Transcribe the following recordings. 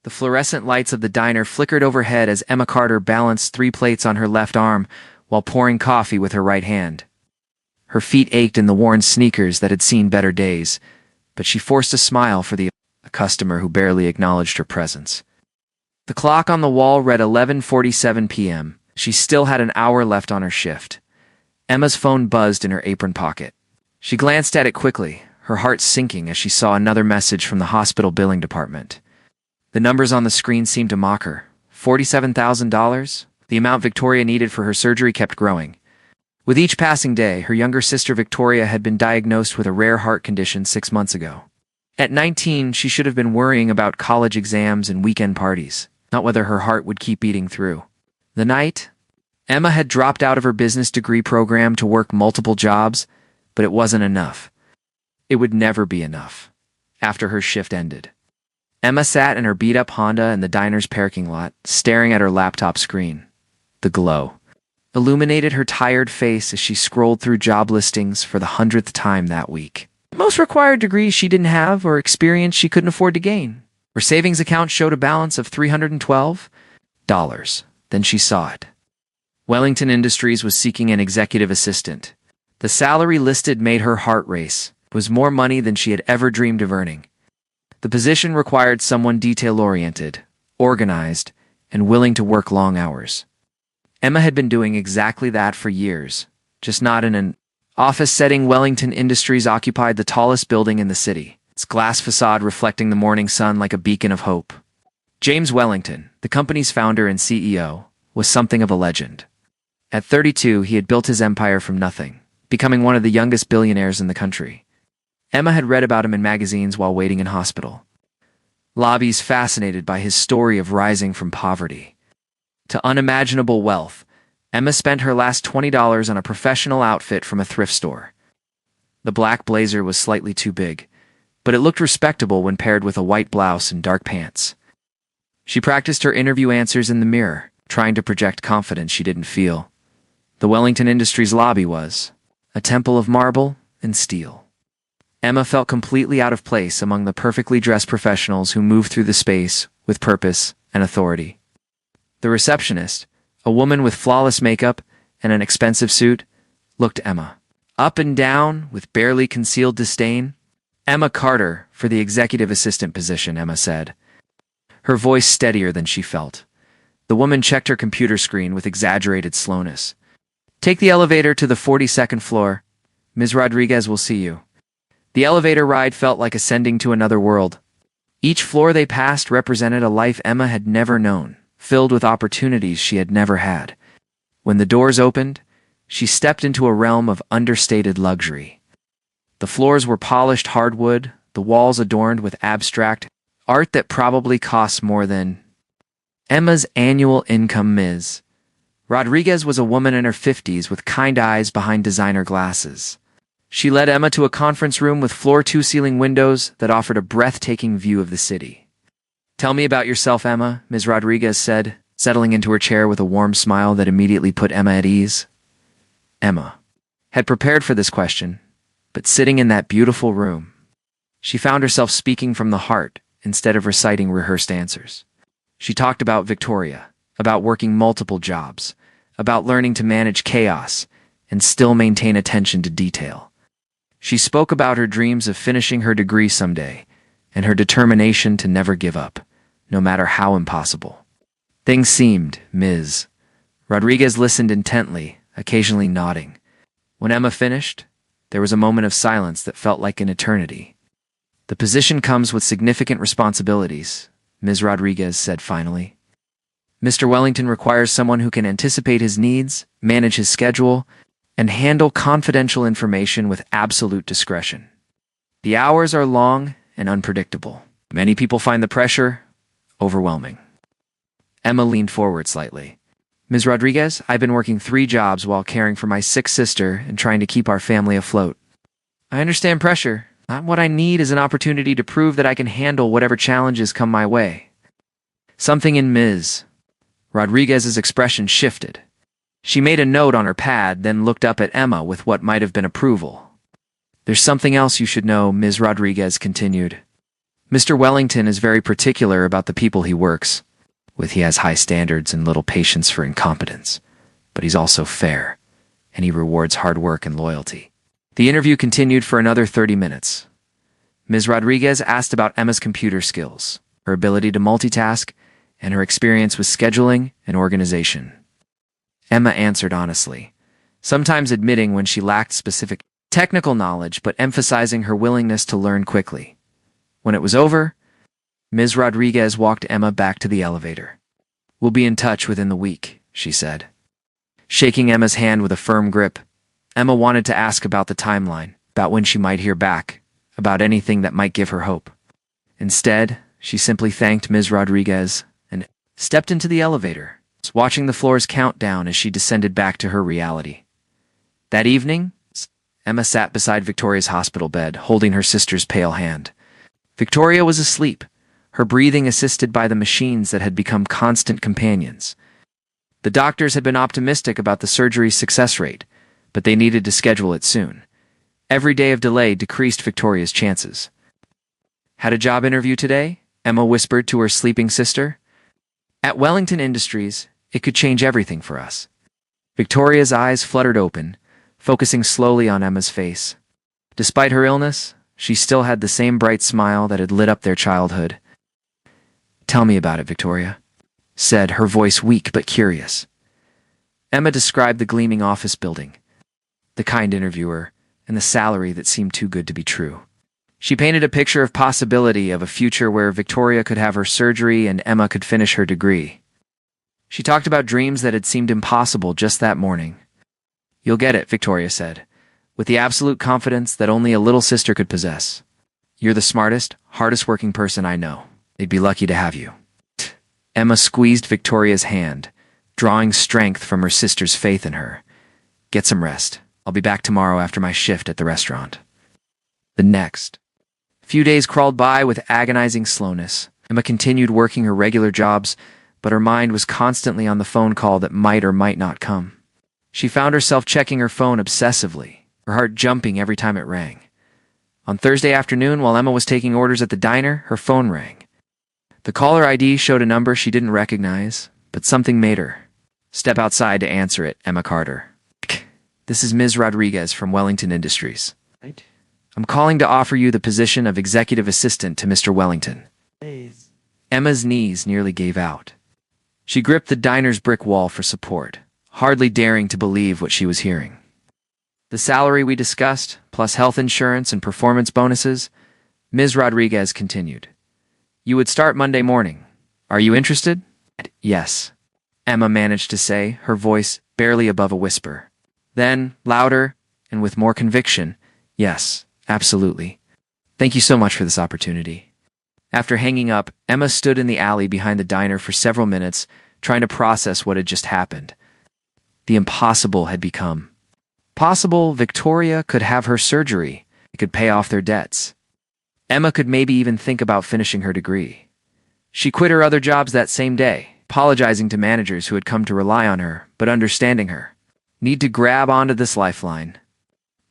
The fluorescent lights of the diner flickered overhead as Emma Carter balanced 3 plates on her left arm while pouring coffee with her right hand. Her feet ached in the worn sneakers that had seen better days, but she forced a smile for a customer who barely acknowledged her presence. The clock on the wall read 11:47 p.m. She still had an hour left on her shift. Emma's phone buzzed in her apron pocket. She glanced at it quickly, her heart sinking as she saw another message from the hospital billing department. The numbers on the screen seemed to mock her. $47,000? The amount Victoria needed for her surgery kept growing. With each passing day, her younger sister Victoria had been diagnosed with a rare heart condition 6 months ago. At 19, she should have been worrying about college exams and weekend parties, not whether her heart would keep beating through. The night, Emma had dropped out of her business degree program to work multiple jobs, but it wasn't enough. It would never be enough. After her shift ended, Emma sat in her beat-up Honda in the diner's parking lot, staring at her laptop screen. The glow illuminated her tired face as she scrolled through job listings for the 100th time that week. Most required degrees she didn't have or experience she couldn't afford to gain. Her savings account showed a balance of $312. Then she saw it. Wellington Industries was seeking an executive assistant. The salary listed made her heart race. It was more money than she had ever dreamed of earning. The position required someone detail-oriented, organized, and willing to work long hours. Emma had been doing exactly that for years, just not in an office setting. Wellington Industries occupied the tallest building in the city, its glass facade reflecting the morning sun like a beacon of hope. James Wellington, the company's founder and CEO, was something of a legend. At 32, he had built his empire from nothing, becoming one of the youngest billionaires in the country. Emma had read about him in magazines while waiting in hospital. Lobbies fascinated by his story of rising from poverty to unimaginable wealth. Emma spent her last $20 on a professional outfit from a thrift store. The black blazer was slightly too big, but it looked respectable when paired with a white blouse and dark pants. She practiced her interview answers in the mirror, trying to project confidence she didn't feel. The Wellington Industries lobby was a temple of marble and steel. Emma felt completely out of place among the perfectly dressed professionals who moved through the space with purpose and authority. The receptionist, a woman with flawless makeup and an expensive suit, looked Emma up and down with barely concealed disdain. "Emma Carter for the executive assistant position," Emma said, her voice steadier than she felt. The woman checked her computer screen with exaggerated slowness. "Take the elevator to the 42nd floor. Ms. Rodriguez will see you." The elevator ride felt like ascending to another world. Each floor they passed represented a life Emma had never known, filled with opportunities she had never had. When the doors opened, she stepped into a realm of understated luxury. The floors were polished hardwood, the walls adorned with abstract art that probably cost more than Emma's annual income. Ms. Rodriguez was a woman in her 50s with kind eyes behind designer glasses. She led Emma to a conference room with floor-to-ceiling windows that offered a breathtaking view of the city. "Tell me about yourself, Emma," Ms. Rodriguez said, settling into her chair with a warm smile that immediately put Emma at ease. Emma had prepared for this question, but sitting in that beautiful room, she found herself speaking from the heart instead of reciting rehearsed answers. She talked about Victoria, about working multiple jobs, about learning to manage chaos and still maintain attention to detail. She spoke about her dreams of finishing her degree someday and her determination to never give up, no matter how impossible things seemed. Ms. Rodriguez listened intently, occasionally nodding. When Emma finished, there was a moment of silence that felt like an eternity. "The position comes with significant responsibilities," Ms. Rodriguez said finally. "Mr. Wellington requires someone who can anticipate his needs, manage his schedule, and handle confidential information with absolute discretion. The hours are long and unpredictable. Many people find the pressure overwhelming." Emma leaned forward slightly. "Ms. Rodriguez, I've been working 3 jobs while caring for my sick sister and trying to keep our family afloat. I understand pressure. What I need is an opportunity to prove that I can handle whatever challenges come my way." Something in Ms. Rodriguez's expression shifted. She made a note on her pad, then looked up at Emma with what might have been approval. "There's something else you should know," Ms. Rodriguez continued. Mr. Wellington is very particular about the people he works with. He has high standards and little patience for incompetence, but he's also fair, and he rewards hard work and loyalty. The interview continued for another 30 minutes. Ms. Rodriguez asked about Emma's computer skills, her ability to multitask, and her experience with scheduling and organization. Emma answered honestly, sometimes admitting when she lacked specific technical knowledge but emphasizing her willingness to learn quickly. When it was over, Ms. Rodriguez walked Emma back to the elevator. "We'll be in touch within the week," she said. Shaking Emma's hand with a firm grip, Emma wanted to ask about the timeline, about when she might hear back, about anything that might give her hope. Instead, she simply thanked Ms. Rodriguez and stepped into the elevator, watching the floors count down as she descended back to her reality. That evening, Emma sat beside Victoria's hospital bed, holding her sister's pale hand. Victoria was asleep, her breathing assisted by the machines that had become constant companions. The doctors had been optimistic about the surgery's success rate, but they needed to schedule it soon. Every day of delay decreased Victoria's chances. "Had a job interview today?" Emma whispered to her sleeping sister. "At Wellington Industries, it could change everything for us." Victoria's eyes fluttered open, focusing slowly on Emma's face. Despite her illness, she still had the same bright smile that had lit up their childhood. "Tell me about it, Victoria," said, her voice weak but curious. Emma described the gleaming office building, the kind interviewer, and the salary that seemed too good to be true. She painted a picture of possibility of a future where Victoria could have her surgery and Emma could finish her degree. She talked about dreams that had seemed impossible just that morning. "You'll get it," Victoria said, with the absolute confidence that only a little sister could possess. "You're the smartest, hardest-working person I know. They'd be lucky to have you." Emma squeezed Victoria's hand, drawing strength from her sister's faith in her. "Get some rest. I'll be back tomorrow after my shift at the restaurant." The next few days crawled by with agonizing slowness. Emma continued working her regular jobs, but her mind was constantly on the phone call that might or might not come. She found herself checking her phone obsessively, her heart jumping every time it rang. On Thursday afternoon, while Emma was taking orders at the diner, her phone rang. The caller ID showed a number she didn't recognize, but something made her step outside to answer it. "Emma Carter. This is Ms. Rodriguez from Wellington Industries. I'm calling to offer you the position of executive assistant to Mr. Wellington." Emma's knees nearly gave out. She gripped the diner's brick wall for support, hardly daring to believe what she was hearing. "The salary we discussed, plus health insurance and performance bonuses," Ms. Rodriguez continued. "You would start Monday morning. Are you interested?" "Yes," Emma managed to say, her voice barely above a whisper. Then, louder and with more conviction, "Yes, absolutely. Thank you so much for this opportunity." After hanging up, Emma stood in the alley behind the diner for several minutes, trying to process what had just happened. The impossible had become possible. Victoria could have her surgery. It could pay off their debts. Emma could maybe even think about finishing her degree. She quit her other jobs that same day, apologizing to managers who had come to rely on her, but understanding her need to grab onto this lifeline.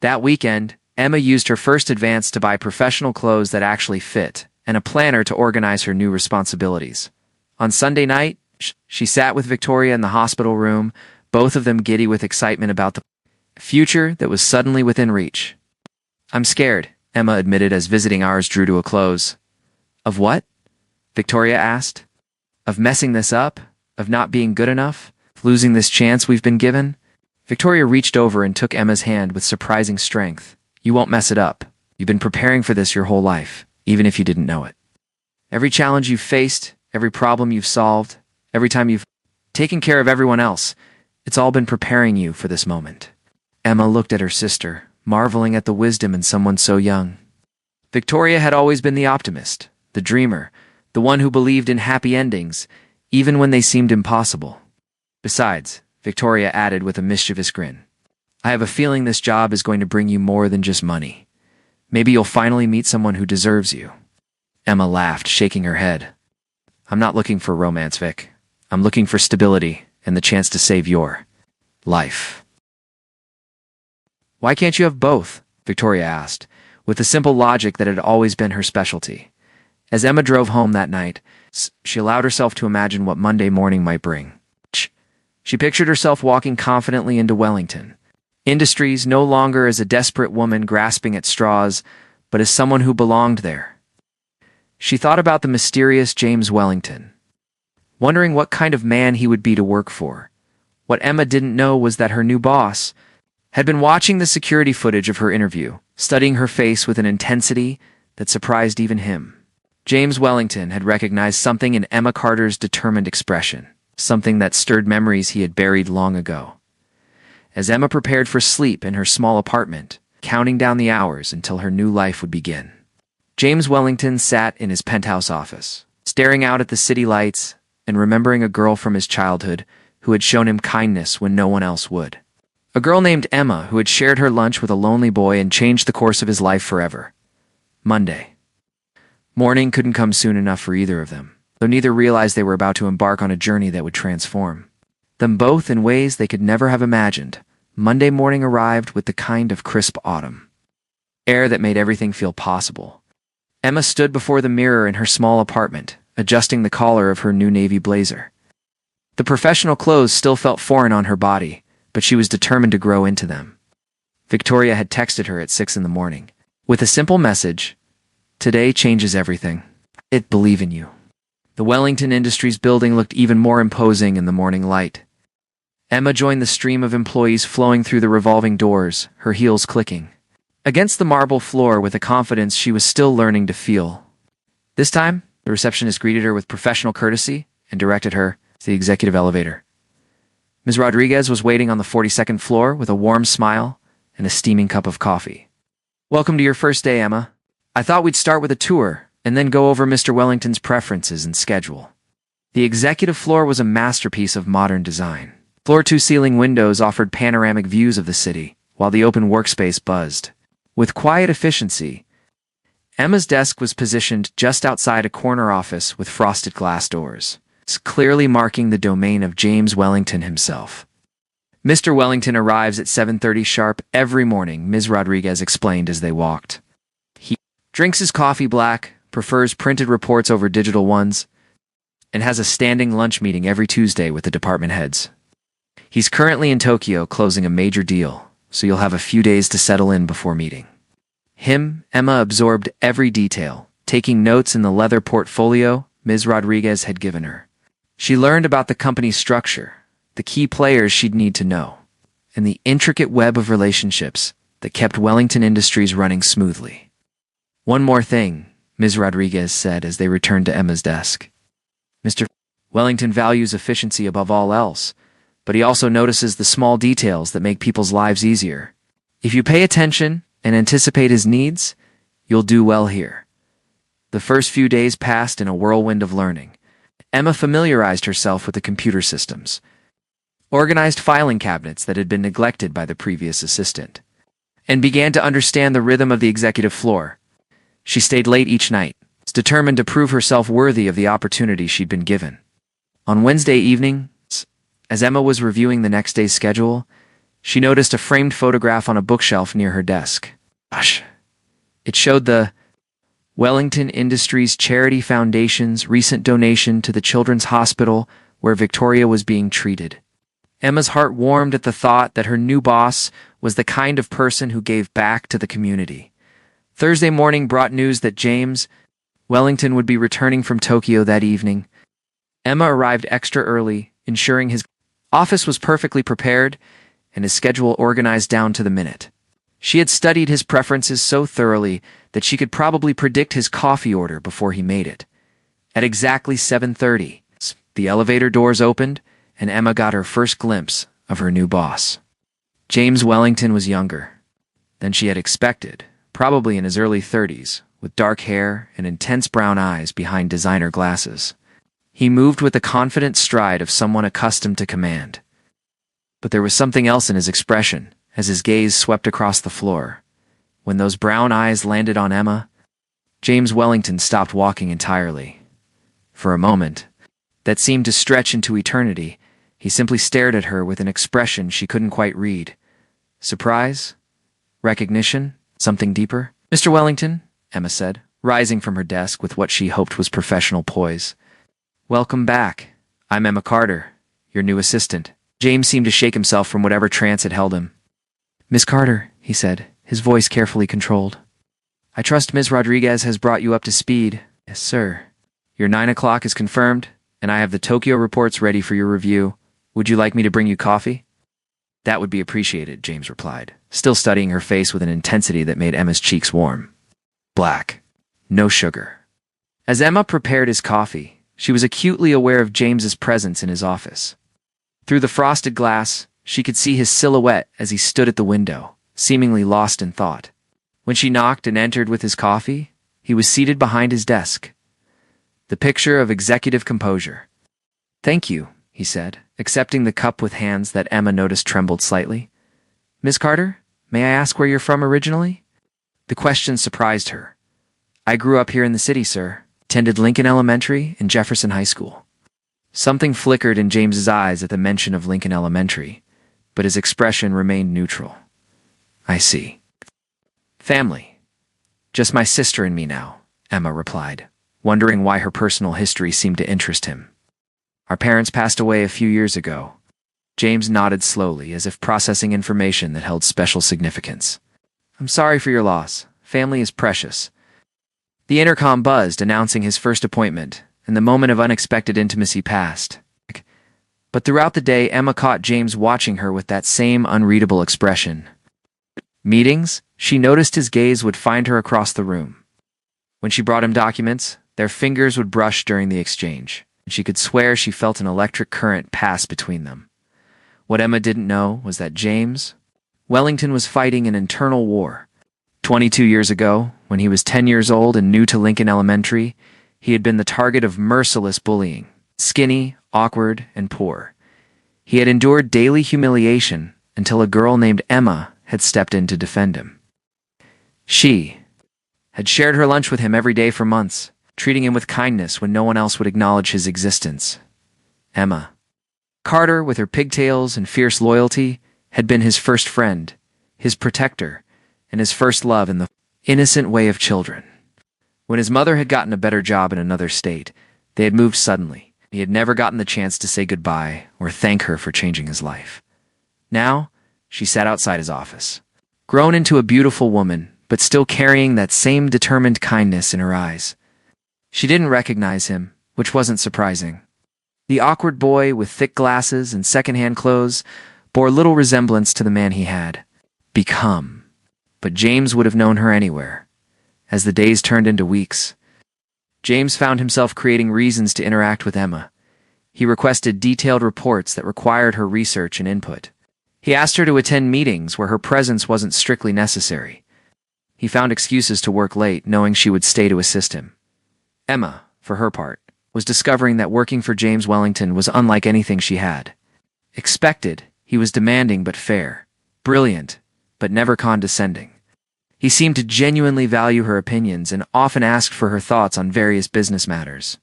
That weekend, Emma used her first advance to buy professional clothes that actually fit, and a planner to organize her new responsibilities. On Sunday night, she sat with Victoria in the hospital room, both of them giddy with excitement about the future that was suddenly within reach. "I'm scared," Emma admitted as visiting hours drew to a close. "Of what?" Victoria asked. "Of messing this up? Of not being good enough? Losing this chance we've been given?" Victoria reached over and took Emma's hand with surprising strength. "You won't mess it up. You've been preparing for this your whole life, even if you didn't know it. Every challenge you've faced, every problem you've solved, every time you've taken care of everyone else, it's all been preparing you for this moment." Emma looked at her sister, marveling at the wisdom in someone so young. Victoria had always been the optimist, the dreamer, the one who believed in happy endings, even when they seemed impossible. Besides, Victoria added with a mischievous grin, "I have a feeling this job is going to bring you more than just money. Maybe you'll finally meet someone who deserves you." Emma laughed, shaking her head. "I'm not looking for romance, Vic. I'm looking for stability and the chance to save your life." "Why can't you have both?" Victoria asked, with the simple logic that had always been her specialty. As Emma drove home that night, she allowed herself to imagine what Monday morning might bring. She pictured herself walking confidently into Wellington Industries, no longer as a desperate woman grasping at straws, but as someone who belonged there. She thought about the mysterious James Wellington, wondering what kind of man he would be to work for. What Emma didn't know was that her new boss had been watching the security footage of her interview, studying her face with an intensity that surprised even him. James Wellington had recognized something in Emma Carter's determined expression, something that stirred memories he had buried long ago. As Emma prepared for sleep in her small apartment, counting down the hours until her new life would begin, James Wellington sat in his penthouse office, staring out at the city lights and remembering a girl from his childhood who had shown him kindness when no one else would. A girl named Emma who had shared her lunch with a lonely boy and changed the course of his life forever. Monday. Morning couldn't come soon enough for either of them, though neither realized they were about to embark on a journey that would transform them both in ways they could never have imagined. Monday morning arrived with the kind of crisp autumn air that made everything feel possible. Emma stood before the mirror in her small apartment, adjusting the collar of her new navy blazer. The professional clothes still felt foreign on her body, but she was determined to grow into them. Victoria had texted her at 6 in the morning, with a simple message: "Today changes everything. I believe in you." The Wellington Industries building looked even more imposing in the morning light. Emma joined the stream of employees flowing through the revolving doors, her heels clicking against the marble floor with a confidence she was still learning to feel. This time, the receptionist greeted her with professional courtesy and directed her to the executive elevator. Ms. Rodriguez was waiting on the 42nd floor with a warm smile and a steaming cup of coffee. "Welcome to your first day, Emma. I thought we'd start with a tour and then go over Mr. Wellington's preferences and schedule." The executive floor was a masterpiece of modern design. Floor-to-ceiling windows offered panoramic views of the city, while the open workspace buzzed with quiet efficiency. Emma's desk was positioned just outside a corner office with frosted glass doors, clearly marking the domain of James Wellington himself. "Mr. Wellington arrives at 7:30 sharp every morning," Ms. Rodriguez explained as they walked. "He drinks his coffee black, prefers printed reports over digital ones, and has a standing lunch meeting every Tuesday with the department heads. He's currently in Tokyo closing a major deal, so you'll have a few days to settle in before meeting him." Emma absorbed every detail, taking notes in the leather portfolio Ms. Rodriguez had given her. She learned about the company's structure, the key players she'd need to know, and the intricate web of relationships that kept Wellington Industries running smoothly. "One more thing," Ms. Rodriguez said as they returned to Emma's desk. "Mr. Wellington values efficiency above all else, but he also notices the small details that make people's lives easier. If you pay attention and anticipate his needs, you'll do well here." The first few days passed in a whirlwind of learning. Emma familiarized herself with the computer systems, organized filing cabinets that had been neglected by the previous assistant, and began to understand the rhythm of the executive floor. She stayed late each night, determined to prove herself worthy of the opportunity she'd been given. On Wednesday evening, as Emma was reviewing the next day's schedule, she noticed a framed photograph on a bookshelf near her desk. Gosh. It showed the Wellington Industries Charity Foundation's recent donation to the Children's Hospital where Victoria was being treated. Emma's heart warmed at the thought that her new boss was the kind of person who gave back to the community. Thursday morning brought news that James Wellington would be returning from Tokyo that evening. Emma arrived extra early, ensuring his office was perfectly prepared and his schedule organized down to the minute. She had studied his preferences so thoroughly that she could probably predict his coffee order before he made it. At exactly 7:30, the elevator doors opened and Emma got her first glimpse of her new boss. James Wellington was younger than she had expected, probably in his early 30s, with dark hair and intense brown eyes behind designer glasses. He moved with the confident stride of someone accustomed to command. But there was something else in his expression as his gaze swept across the floor. When those brown eyes landed on Emma, James Wellington stopped walking entirely. For a moment, that seemed to stretch into eternity, he simply stared at her with an expression she couldn't quite read. Surprise? Recognition? Something deeper? "Mr. Wellington," Emma said, rising from her desk with what she hoped was professional poise. "Welcome back. I'm Emma Carter, your new assistant." James seemed to shake himself from whatever trance had held him. "Miss Carter," he said, his voice carefully controlled. "I trust Ms. Rodriguez has brought you up to speed." "Yes, sir." "Your 9 o'clock is confirmed, and I have the Tokyo reports ready for your review. Would you like me to bring you coffee?" "That would be appreciated," James replied, still studying her face with an intensity that made Emma's cheeks warm. Black. No sugar. As Emma prepared his coffee, she was acutely aware of James's presence in his office. Through the frosted glass, she could see his silhouette as he stood at the window, seemingly lost in thought. When she knocked and entered with his coffee, he was seated behind his desk. The picture of executive composure. "Thank you," he said, accepting the cup with hands that Emma noticed trembled slightly. "Miss Carter, may I ask where you're from originally?" The question surprised her. "I grew up here in the city, sir. Attended Lincoln Elementary and Jefferson High School." Something flickered in James's eyes at the mention of Lincoln Elementary, but his expression remained neutral. "I see. Family. Just my sister and me now," Emma replied, wondering why her personal history seemed to interest him. "Our parents passed away a few years ago." James nodded slowly, as if processing information that held special significance. "I'm sorry for your loss. Family is precious." The intercom buzzed, announcing his first appointment, and the moment of unexpected intimacy passed. But throughout the day, Emma caught James watching her with that same unreadable expression. Meetings, she noticed his gaze would find her across the room. When she brought him documents, their fingers would brush during the exchange, and she could swear she felt an electric current pass between them. What Emma didn't know was that James, Wellington, was fighting an internal war. 22 years ago, when he was 10 years old and new to Lincoln Elementary, he had been the target of merciless bullying. Skinny, awkward, and poor. He had endured daily humiliation until a girl named Emma had stepped in to defend him. She had shared her lunch with him every day for months, treating him with kindness when no one else would acknowledge his existence. Emma Carter, with her pigtails and fierce loyalty, had been his first friend, his protector, and his first love in the innocent way of children. When his mother had gotten a better job in another state, they had moved suddenly. He had never gotten the chance to say goodbye or thank her for changing his life. Now, she sat outside his office, grown into a beautiful woman, but still carrying that same determined kindness in her eyes. She didn't recognize him, which wasn't surprising. The awkward boy with thick glasses and secondhand clothes bore little resemblance to the man he had become. But James would have known her anywhere. As the days turned into weeks, James found himself creating reasons to interact with Emma. He requested detailed reports that required her research and input. He asked her to attend meetings where her presence wasn't strictly necessary. He found excuses to work late, knowing she would stay to assist him. Emma, for her part, was discovering that working for James Wellington was unlike anything she had expected. He was demanding but fair, brilliant, but never condescending. He seemed to genuinely value her opinions and often asked for her thoughts on various business matters.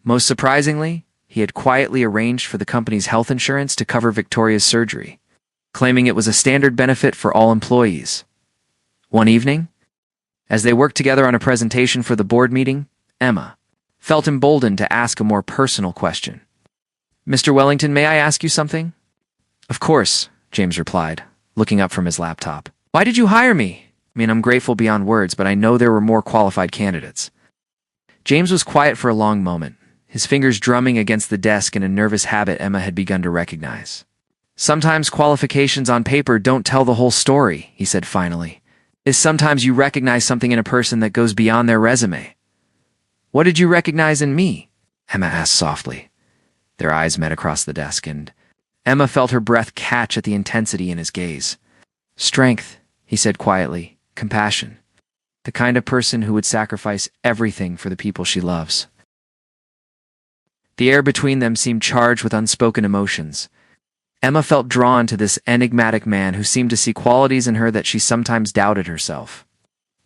Most surprisingly, he had quietly arranged for the company's health insurance to cover Victoria's surgery, claiming it was a standard benefit for all employees. One evening, as they worked together on a presentation for the board meeting, Emma felt emboldened to ask a more personal question. "Mr. Wellington, may I ask you something?" "Of course," James replied, looking up from his laptop. "Why did you hire me? I'm grateful beyond words, but I know there were more qualified candidates." James was quiet for a long moment, his fingers drumming against the desk in a nervous habit Emma had begun to recognize. "Sometimes qualifications on paper don't tell the whole story," he said finally. Sometimes you recognize something in a person that goes beyond their resume." "What did you recognize in me?" Emma asked softly. Their eyes met across the desk, and Emma felt her breath catch at the intensity in his gaze. "Strength," he said quietly. "Compassion. The kind of person who would sacrifice everything for the people she loves." The air between them seemed charged with unspoken emotions. Emma felt drawn to this enigmatic man who seemed to see qualities in her that she sometimes doubted herself.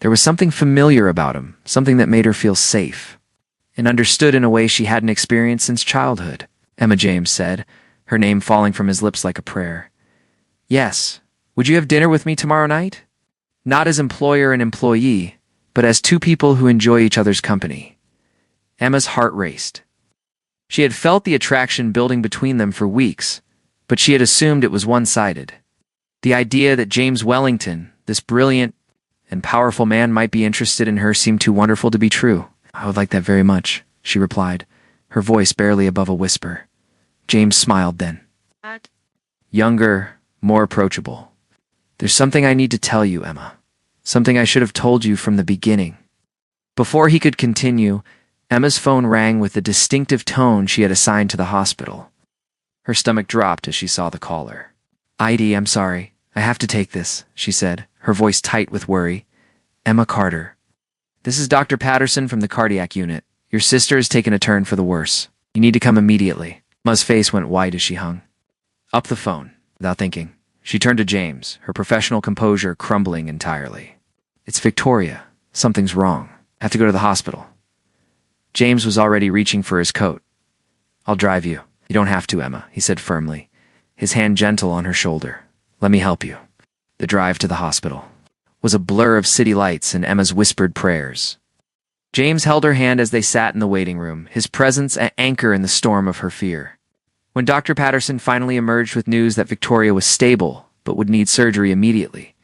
There was something familiar about him, something that made her feel safe, and understood in a way she hadn't experienced since childhood. "Emma," James said, her name falling from his lips like a prayer. "Yes. Would you have dinner with me tomorrow night? Not as employer and employee, but as two people who enjoy each other's company. Emma's heart raced. She had felt the attraction building between them for weeks, but she had assumed it was one-sided. The idea that James Wellington, this brilliant and powerful man, might be interested in her seemed too wonderful to be true. "I would like that very much," she replied, her voice barely above a whisper. James smiled then. Younger, more approachable. "There's something I need to tell you, Emma. Something I should have told you from the beginning." Before he could continue, Emma's phone rang with the distinctive tone she had assigned to the hospital. Her stomach dropped as she saw the caller. "I'm sorry. I have to take this," she said, her voice tight with worry. "Emma Carter. This is Dr. Patterson from the cardiac unit. Your sister has taken a turn for the worse. You need to come immediately." Emma's face went white as she hung up the phone. Without thinking, she turned to James, her professional composure crumbling entirely. "It's Victoria. Something's wrong. I have to go to the hospital." James was already reaching for his coat. "I'll drive you." "You don't have to, Emma," he said firmly, his hand gentle on her shoulder. "Let me help you." The drive to the hospital was a blur of city lights and Emma's whispered prayers. James held her hand as they sat in the waiting room, his presence an anchor in the storm of her fear. When Dr. Patterson finally emerged with news that Victoria was stable but would need surgery immediately,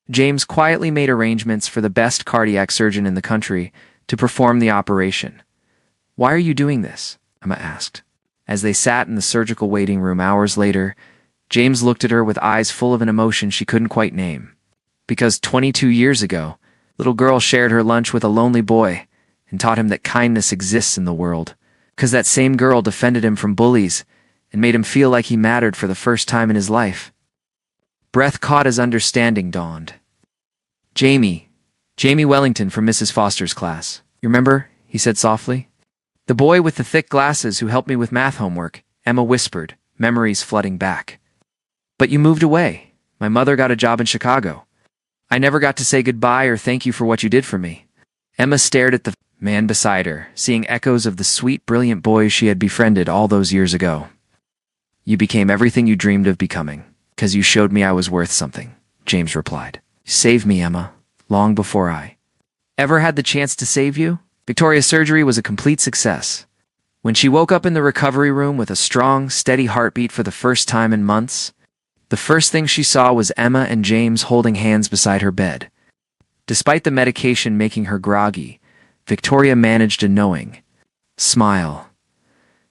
James quietly made arrangements for the best cardiac surgeon in the country to perform the operation. "Why are you doing this?" Emma asked. As they sat in the surgical waiting room hours later, James looked at her with eyes full of an emotion she couldn't quite name. Because 22 years ago, little girl shared her lunch with a lonely boy and taught him that kindness exists in the world. Because that same girl defended him from bullies and made him feel like he mattered for the first time in his life. Breath caught as understanding dawned. Jamie Wellington from Mrs. Foster's class. "You remember?" he said softly. "The boy with the thick glasses who helped me with math homework," Emma whispered, memories flooding back. "But you moved away. My mother got a job in Chicago. I never got to say goodbye or thank you for what you did for me." Emma stared at the man beside her, seeing echoes of the sweet, brilliant boy she had befriended all those years ago. "You became everything you dreamed of becoming, because you showed me I was worth something," James replied. "You saved me, Emma, long before I ever had the chance to save you." Victoria's surgery was a complete success. When she woke up in the recovery room with a strong, steady heartbeat for the first time in months, the first thing she saw was Emma and James holding hands beside her bed. Despite the medication making her groggy, Victoria managed a knowing smile.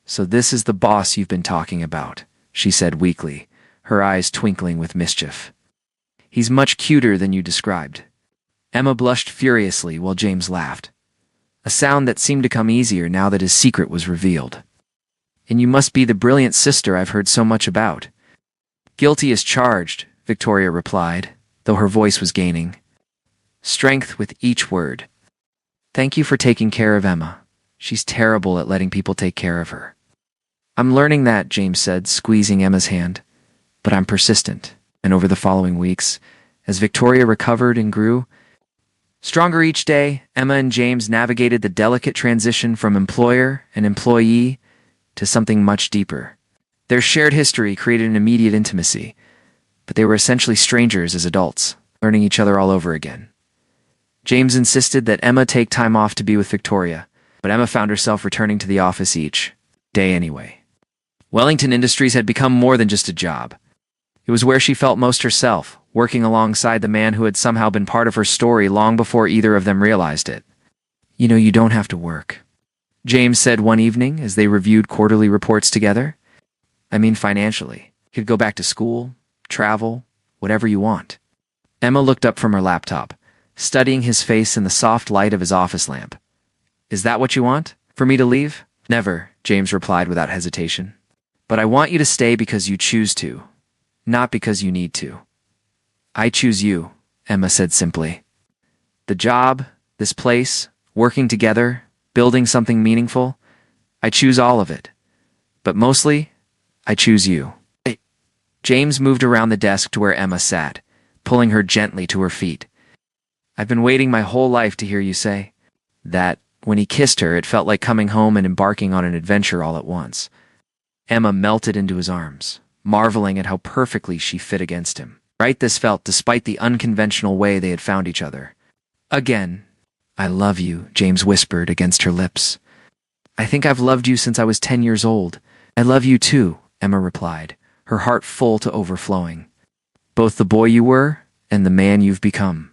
"So this is the boss you've been talking about," she said weakly, her eyes twinkling with mischief. "He's much cuter than you described." Emma blushed furiously while James laughed, a sound that seemed to come easier now that his secret was revealed. "And you must be the brilliant sister I've heard so much about." "Guilty as charged," Victoria replied, though her voice was gaining strength with each word. "Thank you for taking care of Emma. She's terrible at letting people take care of her." "I'm learning that," James said, squeezing Emma's hand. "But I'm persistent." And over the following weeks, as Victoria recovered and grew stronger each day, Emma and James navigated the delicate transition from employer and employee to something much deeper. Their shared history created an immediate intimacy, but they were essentially strangers as adults, learning each other all over again. James insisted that Emma take time off to be with Victoria, but Emma found herself returning to the office each day anyway. Wellington Industries had become more than just a job. It was where she felt most herself, working alongside the man who had somehow been part of her story long before either of them realized it. "You know, you don't have to work," James said one evening as they reviewed quarterly reports together. "I mean financially. You could go back to school, travel, whatever you want." Emma looked up from her laptop, studying his face in the soft light of his office lamp. "Is that what you want? For me to leave?" "Never," James replied without hesitation. "But I want you to stay because you choose to, not because you need to." "I choose you," Emma said simply. "The job, this place, working together, building something meaningful, I choose all of it. But mostly, I choose you." James moved around the desk to where Emma sat, pulling her gently to her feet. "I've been waiting my whole life to hear you say that." When he kissed her, it felt like coming home and embarking on an adventure all at once. Emma melted into his arms, marveling at how perfectly she fit against him. Right this felt despite the unconventional way they had found each other. Again, "I love you," James whispered against her lips. "I think I've loved you since I was 10 years old." "I love you too," Emma replied, her heart full to overflowing. "Both the boy you were and the man you've become."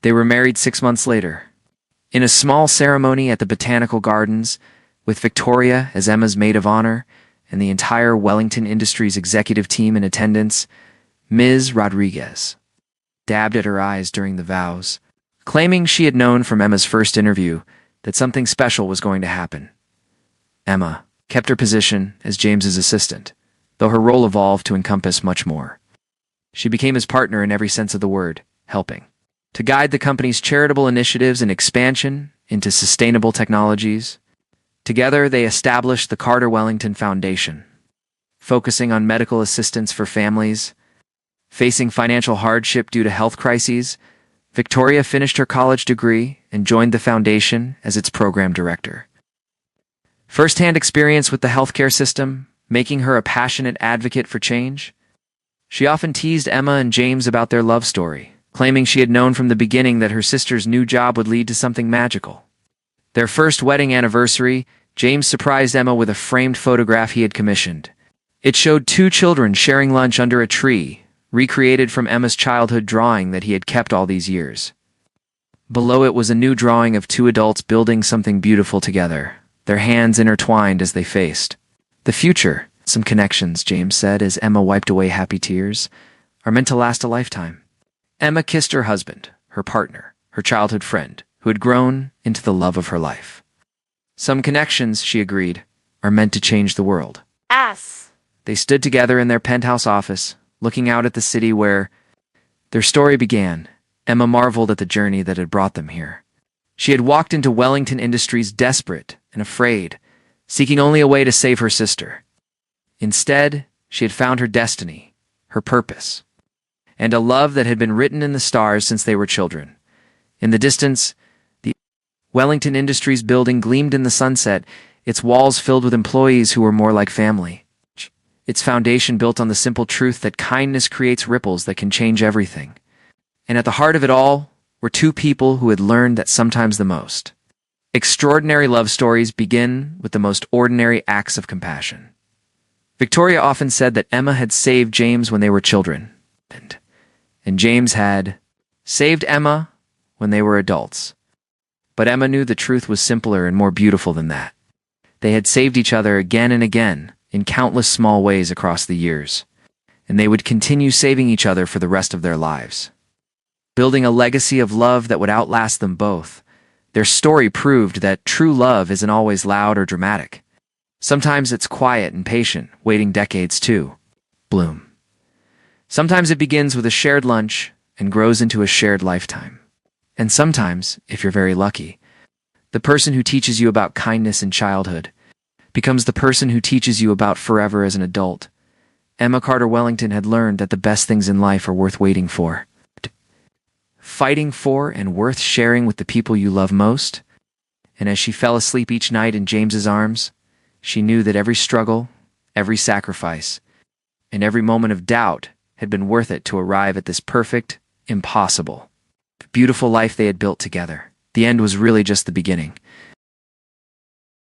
They were married 6 months later. In a small ceremony at the Botanical Gardens, with Victoria as Emma's maid of honor and the entire Wellington Industries executive team in attendance, Ms. Rodriguez dabbed at her eyes during the vows, claiming she had known from Emma's first interview that something special was going to happen. Emma kept her position as James's assistant, though her role evolved to encompass much more. She became his partner in every sense of the word, helping to guide the company's charitable initiatives and expansion into sustainable technologies. Together, they established the Carter Wellington Foundation, focusing on medical assistance for families facing financial hardship due to health crises. Victoria finished her college degree and joined the foundation as its program director. First-hand experience with the healthcare system, making her a passionate advocate for change. She often teased Emma and James about their love story, claiming she had known from the beginning that her sister's new job would lead to something magical. Their first wedding anniversary, James surprised Emma with a framed photograph he had commissioned. It showed 2 children sharing lunch under a tree, recreated from Emma's childhood drawing that he had kept all these years. Below it was a new drawing of 2 adults building something beautiful together, their hands intertwined as they faced. "The future, some connections," James said as Emma wiped away happy tears, "are meant to last a lifetime." Emma kissed her husband, her partner, her childhood friend, who had grown into the love of her life. "Some connections," she agreed, "are meant to change the world." They stood together in their penthouse office, looking out at the city where their story began. Emma marveled at the journey that had brought them here. She had walked into Wellington Industries desperate and afraid, seeking only a way to save her sister. Instead, she had found her destiny, her purpose, and a love that had been written in the stars since they were children. In the distance, the Wellington Industries building gleamed in the sunset, its walls filled with employees who were more like family. Its foundation built on the simple truth that kindness creates ripples that can change everything. And at the heart of it all were 2 people who had learned that sometimes the most extraordinary love stories begin with the most ordinary acts of compassion. Victoria often said that Emma had saved James when they were children, and James had saved Emma when they were adults. But Emma knew the truth was simpler and more beautiful than that. They had saved each other again and again in countless small ways across the years, and they would continue saving each other for the rest of their lives, building a legacy of love that would outlast them both. Their story proved that true love isn't always loud or dramatic. Sometimes it's quiet and patient, waiting decades to bloom. Sometimes it begins with a shared lunch and grows into a shared lifetime. And sometimes, if you're very lucky, the person who teaches you about kindness in childhood becomes the person who teaches you about forever as an adult. Emma Carter Wellington had learned that the best things in life are worth waiting for, fighting for, and worth sharing with the people you love most. And as she fell asleep each night in James's arms, she knew that every struggle, every sacrifice, and every moment of doubt had been worth it to arrive at this perfect, impossible, beautiful life they had built together. The end was really just the beginning.